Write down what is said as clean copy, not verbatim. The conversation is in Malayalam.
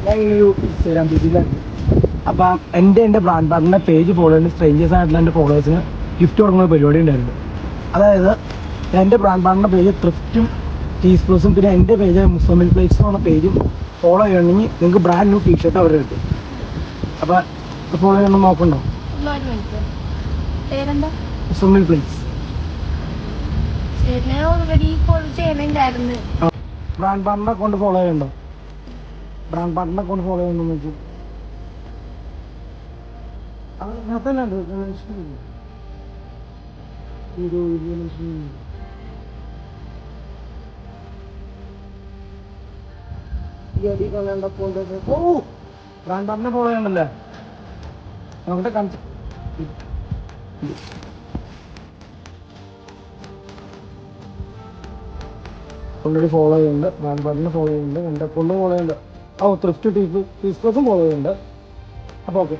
ഞാനൊരു ഇൻസ്റ്റാഗ്രാം പേജിലാണ്. അപ്പം എൻ്റെ ബ്രാൻഡ് പാർട്ണറിൻ്റെ പേജ് ഫോളോ ചെയ്യുന്ന സ്ട്രേഞ്ചേഴ്സ് ആയിട്ടുള്ള എൻ്റെ ഫോളോവേഴ്സിന് ഗിഫ്റ്റ് കൊടുക്കുന്ന പരിപാടി ഉണ്ടായിരുന്നു. അതായത് എൻ്റെ ബ്രാൻഡ് പാർട്ണറിൻ്റെ പേജ് ത്രിഫ്റ്റും ചീസ് പ്ലസും പിന്നെ എൻ്റെ പേജ് മുസമിൽ പ്ലേറ്റ്സ് എന്ന് പറഞ്ഞ പേജും ഫോളോ ചെയ്യണമെങ്കിൽ നിങ്ങൾക്ക് ബ്രാൻഡ് ന്യൂ ടീഷർട്ട് അവർ കിട്ടും. അപ്പം ഫോളോ ചെയ്യണം നോക്കണ്ടോ? Muzammil plates brand partner account follow ചെയ്യണ്ടോ? ബ്രാൻഡ് പാർട്ണർ അക്കൗണ്ട് ഫോളോ ചെയ്യണമെന്ന് വെച്ചു ബ്രാൻഡ് പാർട്ണർ ഫോളോ ചെയ്യണ്ടല്ലേ? നോക്കട്ടെ ഓൾറെഡി ഫോളോ ചെയ്യുന്നുണ്ട്. ബ്രാൻഡ് പാർട്ണർ ഫോളോ ചെയ്യുന്നുണ്ട്. എൻ്റെ അക്കൗണ്ടും ഫോളോ ചെയ്യുന്നുണ്ട്. ത്രിഫ്റ്റ് ടീസ് പ്ലസും ഫോളോ ചെയ്യുന്നുണ്ട്. അപ്പോൾ ഓക്കെ.